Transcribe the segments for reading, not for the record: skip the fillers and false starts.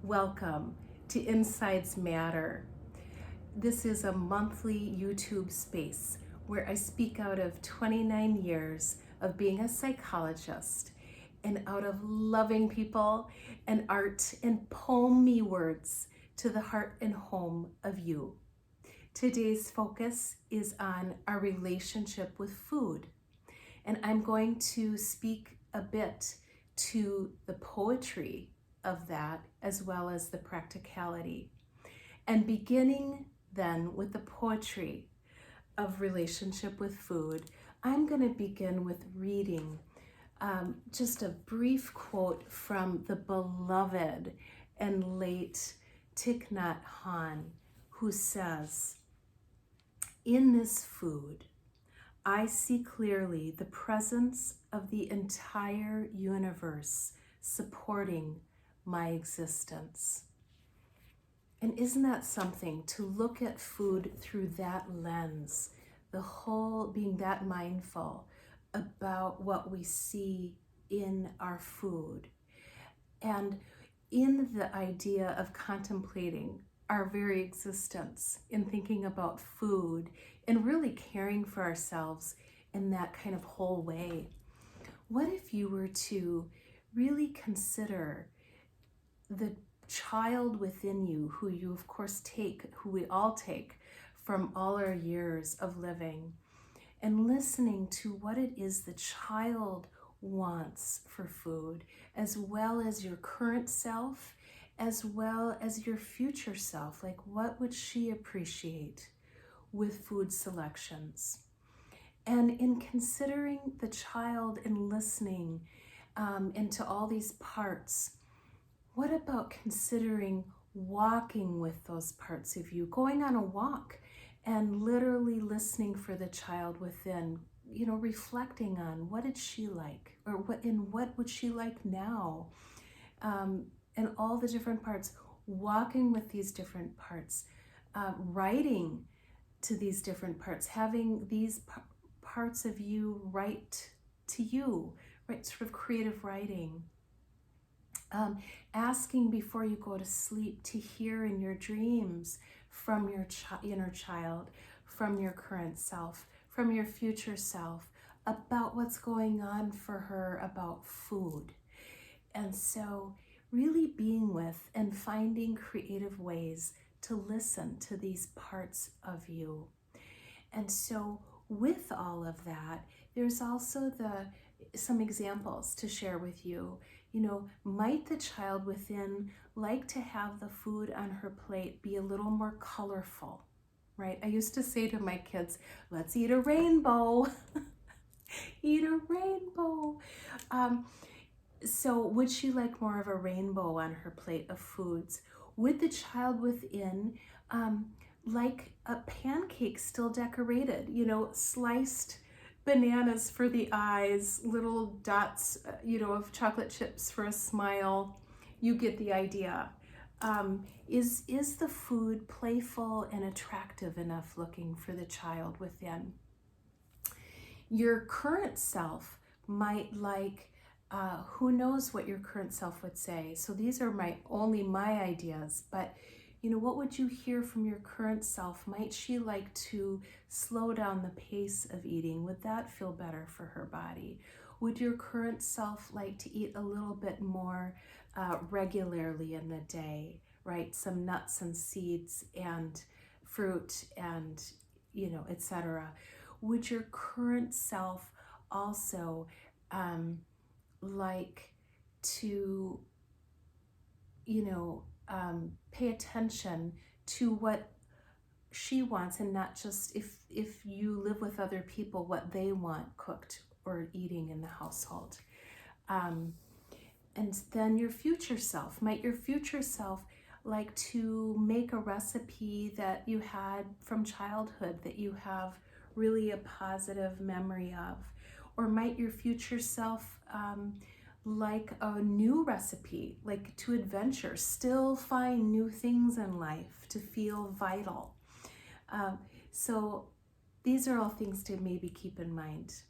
Welcome to Insides Matter. This is a monthly YouTube space where I speak out of 29 years of being a psychologist and out of loving people and art and poem-y words to the heart and home of you. Today's focus is on our relationship with food, and I'm going to speak a bit to the poetry of that as well as the practicality. And beginning then with the poetry of relationship with food, I'm going to begin with reading just a brief quote from the beloved and late Thich Nhat Hanh, who says, "In this food, I see clearly the presence of the entire universe supporting my existence." And isn't that something, to look at food through that lens, the whole being that mindful about what we see in our food, and in the idea of contemplating our very existence, in thinking about food and really caring for ourselves in that kind of whole way. What if you were to really consider the child within you, who you of course take, who we all take from all our years of living, and listening to what it is the child wants for food, as well as your current self, as well as your future self. Like, what would she appreciate with food selections? And in considering the child and listening into all these parts, what about considering walking with those parts of you, going on a walk and literally listening for the child within, reflecting on what did she like, or what would she like now, and all the different parts, walking with these different parts, writing to these different parts, having these parts of you write to you, right? Sort of creative writing. Asking before you go to sleep to hear in your dreams from your inner child, from your current self, from your future self, about what's going on for her about food. And so really being with and finding creative ways to listen to these parts of you. And so with all of that, there's also some examples to share with you. Might the child within like to have the food on her plate be a little more colorful, right? I used to say to my kids, let's eat a rainbow. Eat a rainbow. So would she like more of a rainbow on her plate of foods? Would the child within like a pancake still decorated, sliced bananas for the eyes, little dots, of chocolate chips for a smile? You get the idea. Is the food playful and attractive enough looking for the child within? Your current self might like, who knows what your current self would say. So these are only my ideas, but what would you hear from your current self? Might she like to slow down the pace of eating? Would that feel better for her body? Would your current self like to eat a little bit more regularly in the day, right? Some nuts and seeds and fruit and, etc. Would your current self also like to, pay attention to what she wants, and not just, if you live with other people, what they want cooked or eating in the household? And then your future self, might your future self like to make a recipe that you had from childhood that you have really a positive memory of? Or might your future self like a new recipe, like to adventure, still find new things in life to feel vital? So these are all things to maybe keep in mind.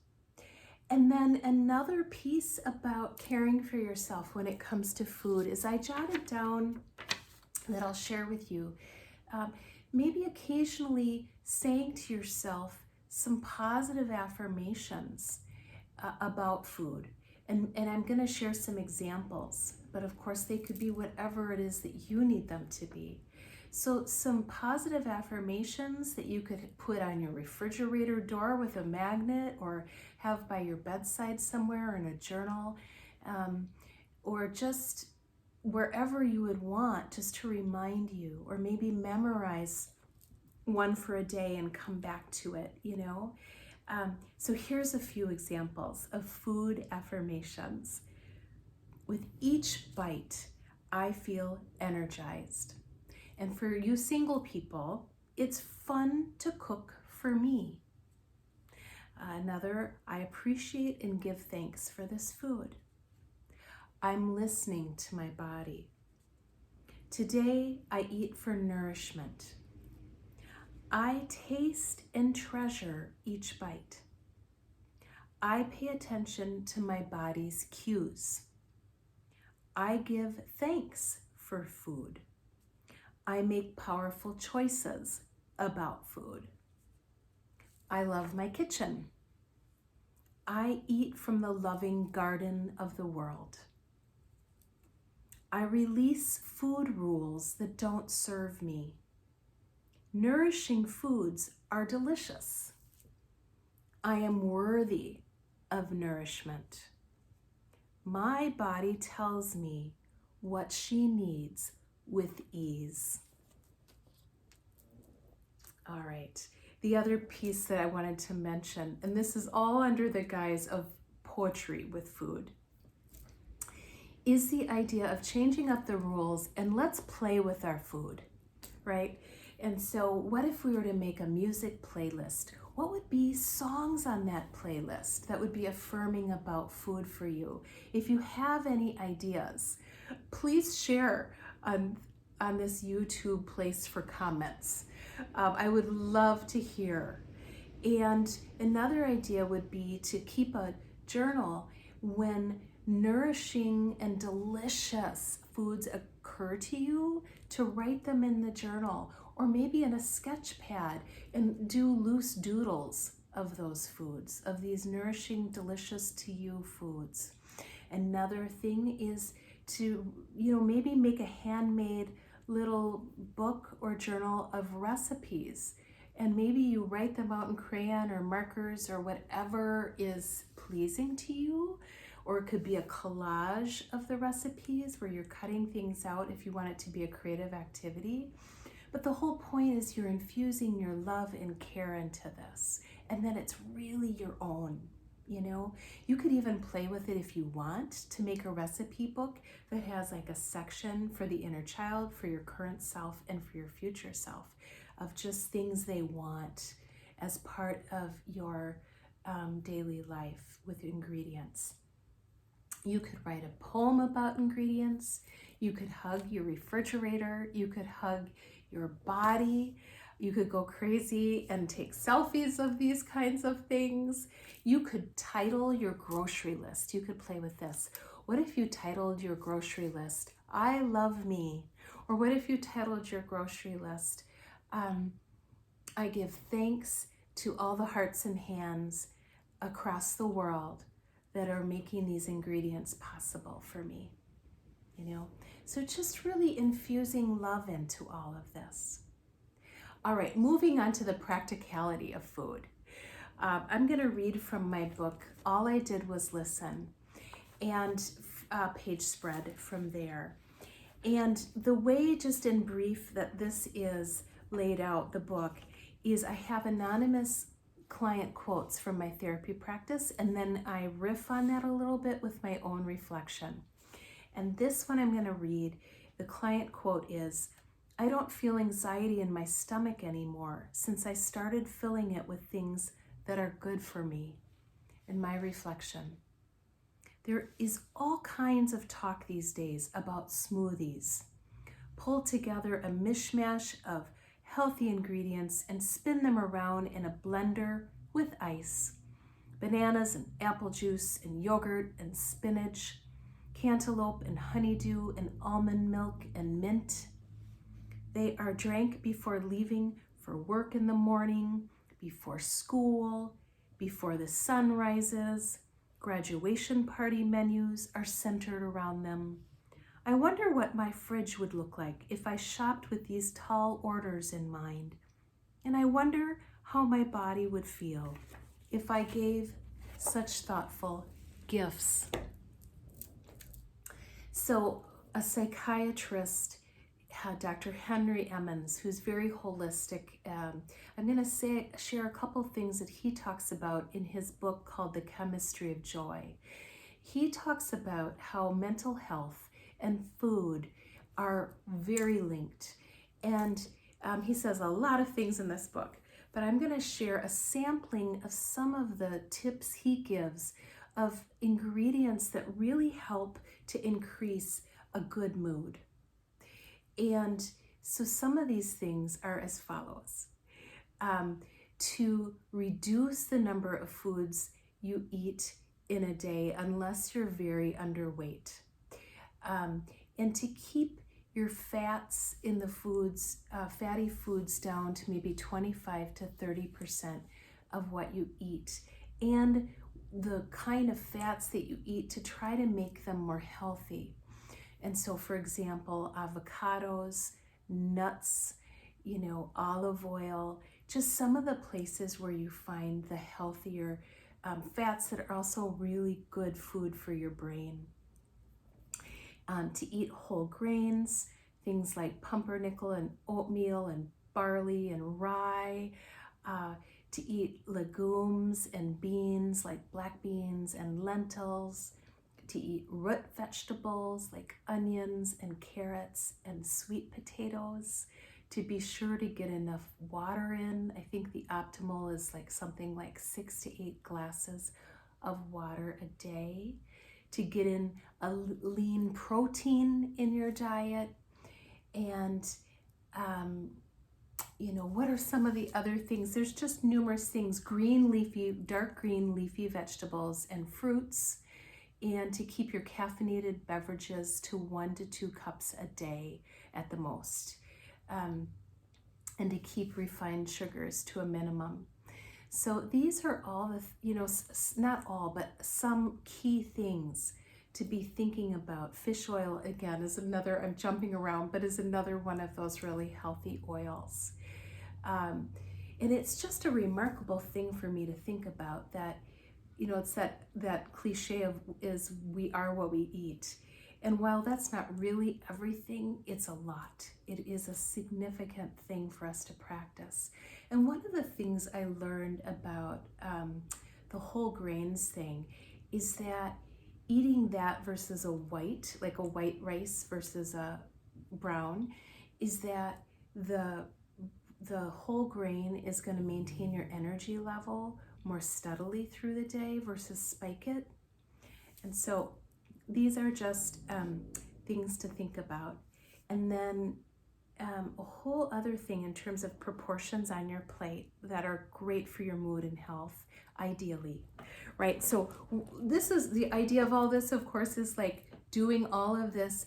And then another piece about caring for yourself when it comes to food is I jotted down that I'll share with you. Maybe occasionally saying to yourself some positive affirmations about food. And I'm going to share some examples, but of course they could be whatever it is that you need them to be. So some positive affirmations that you could put on your refrigerator door with a magnet, or have by your bedside somewhere in a journal, or just wherever you would want, just to remind you, or maybe memorize one for a day and come back to it, you know. So here's a few examples of food affirmations. With each bite, I feel energized. And for you single people, it's fun to cook for me. Another, I appreciate and give thanks for this food. I'm listening to my body. Today, I eat for nourishment. I taste and treasure each bite. I pay attention to my body's cues. I give thanks for food. I make powerful choices about food. I love my kitchen. I eat from the loving garden of the world. I release food rules that don't serve me. Nourishing foods are delicious. I am worthy of nourishment. My body tells me what she needs with ease. All right, the other piece that I wanted to mention, and this is all under the guise of poetry with food, is the idea of changing up the rules and let's play with our food, right? And so what if we were to make a music playlist? What would be songs on that playlist that would be affirming about food for you? If you have any ideas, please share on this YouTube place for comments. I would love to hear. And another idea would be to keep a journal when nourishing and delicious foods occur to you, to write them in the journal, or maybe in a sketch pad, and do loose doodles of those foods, of these nourishing, delicious to you foods. Another thing is to, maybe make a handmade little book or journal of recipes, and maybe you write them out in crayon or markers or whatever is pleasing to you. Or it could be a collage of the recipes where you're cutting things out if you want it to be a creative activity. But the whole point is you're infusing your love and care into this, and then it's really your own. You could even play with it if you want to make a recipe book that has like a section for the inner child, for your current self, and for your future self, of just things they want as part of your daily life with ingredients. You could write a poem about ingredients. You could hug your refrigerator. You could hug your body. You could go crazy and take selfies of these kinds of things. You could title your grocery list. You could play with this. What if you titled your grocery list, I love me? Or what if you titled your grocery list, I give thanks to all the hearts and hands across the world that are making these ingredients possible for me, So just really infusing love into all of this. All right, moving on to the practicality of food. I'm going to read from my book, All I Did Was Listen, and page spread from there. And the way, just in brief, that this is laid out, the book, is I have anonymous client quotes from my therapy practice, and then I riff on that a little bit with my own reflection. And this one I'm going to read, the client quote is, I don't feel anxiety in my stomach anymore since I started filling it with things that are good for me. And my reflection, there is all kinds of talk these days about smoothies. Pull together a mishmash of healthy ingredients and spin them around in a blender with ice. bananas and apple juice and yogurt and spinach, cantaloupe and honeydew and almond milk and mint. They are drank before leaving for work in the morning, before school, before the sun rises. Graduation party menus are centered around them. I wonder what my fridge would look like if I shopped with these tall orders in mind. And I wonder how my body would feel if I gave such thoughtful gifts. So a psychiatrist, Dr. Henry Emmons, who's very holistic, I'm going to share a couple things that he talks about in his book called The Chemistry of Joy. He talks about how mental health and food are very linked. And he says a lot of things in this book, but I'm going to share a sampling of some of the tips he gives of ingredients that really help to increase a good mood. And so some of these things are as follows. To reduce the number of foods you eat in a day unless you're very underweight. And to keep your fats in the foods, fatty foods down to maybe 25 to 30% of what you eat. And the kind of fats that you eat to try to make them more healthy. And so, for example, avocados, nuts, olive oil, just some of the places where you find the healthier fats that are also really good food for your brain. To eat whole grains, things like pumpernickel and oatmeal and barley and rye, to eat legumes and beans like black beans and lentils, to eat root vegetables like onions and carrots and sweet potatoes, to be sure to get enough water in. I think the optimal is something like 6 to 8 glasses of water a day, to get in a lean protein in your diet. And what are some of the other things? There's just numerous things. Dark green leafy vegetables and fruits, and to keep your caffeinated beverages to 1 to 2 cups a day at the most, and to keep refined sugars to a minimum. So these are all not all, but some key things to be thinking about. Fish oil, again, is another, I'm jumping around, but is another one of those really healthy oils. And it's just a remarkable thing for me to think about that, it's that cliche is we are what we eat. And while that's not really everything, it's a lot. It is a significant thing for us to practice. And one of the things I learned about the whole grains thing is that eating that versus a white rice versus a brown, is that the whole grain is going to maintain your energy level more steadily through the day versus spike it. And so these are just things to think about. And then a whole other thing in terms of proportions on your plate that are great for your mood and health, ideally, right? So this is the idea of all this, of course, is doing all of this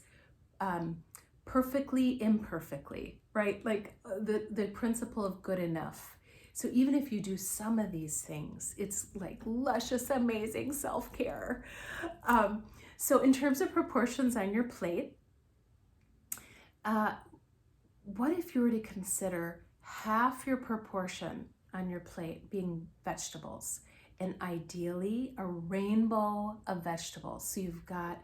perfectly, imperfectly, right? The principle of good enough. So even if you do some of these things, it's luscious, amazing self-care. So in terms of proportions on your plate, what if you were to consider half your proportion on your plate being vegetables, and ideally a rainbow of vegetables? So you've got,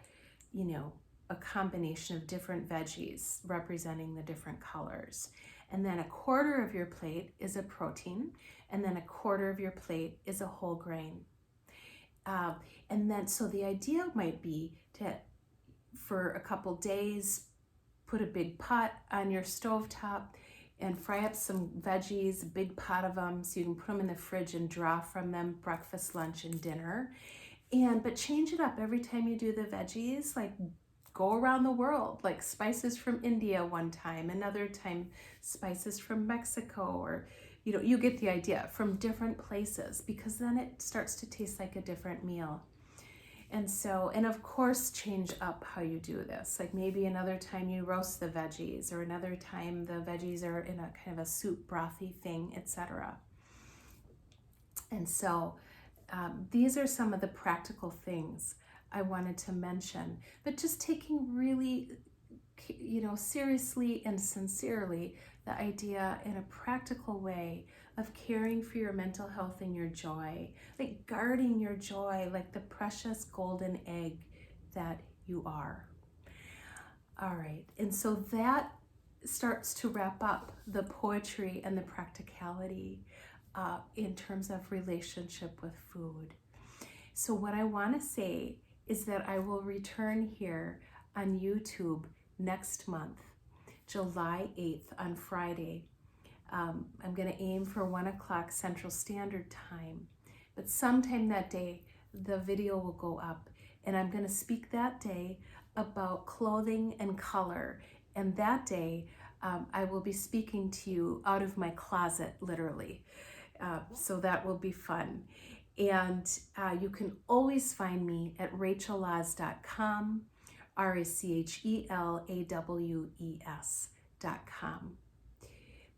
a combination of different veggies representing the different colors. And then a quarter of your plate is a protein, and then a quarter of your plate is a whole grain. And then, so the idea might be to, for a couple days, put a big pot on your stovetop and fry up some veggies, a big pot of them, so you can put them in the fridge and draw from them breakfast, lunch, and dinner. But change it up every time you do the veggies, go around the world, spices from India one time, another time spices from Mexico, or you get the idea, from different places, because then it starts to taste like a different meal. And so, and of course, change up how you do this. Like maybe another time you roast the veggies, or another time the veggies are in a kind of a soup brothy thing, etc. And so these are some of the practical things I wanted to mention, but just taking really, seriously and sincerely the idea in a practical way of caring for your mental health and your joy, like guarding your joy like the precious golden egg that you are. All right, and so that starts to wrap up the poetry and the practicality in terms of relationship with food. So what I want to say is that I will return here on YouTube next month, July 8th on Friday. I'm going to aim for 1 o'clock Central Standard Time, but sometime that day the video will go up, and I'm going to speak that day about clothing and color. And that day I will be speaking to you out of my closet, literally. So that will be fun. And you can always find me at rachelaws.com, RACHELAWES.com.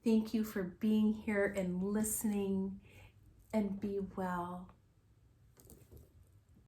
Thank you for being here and listening, and be well.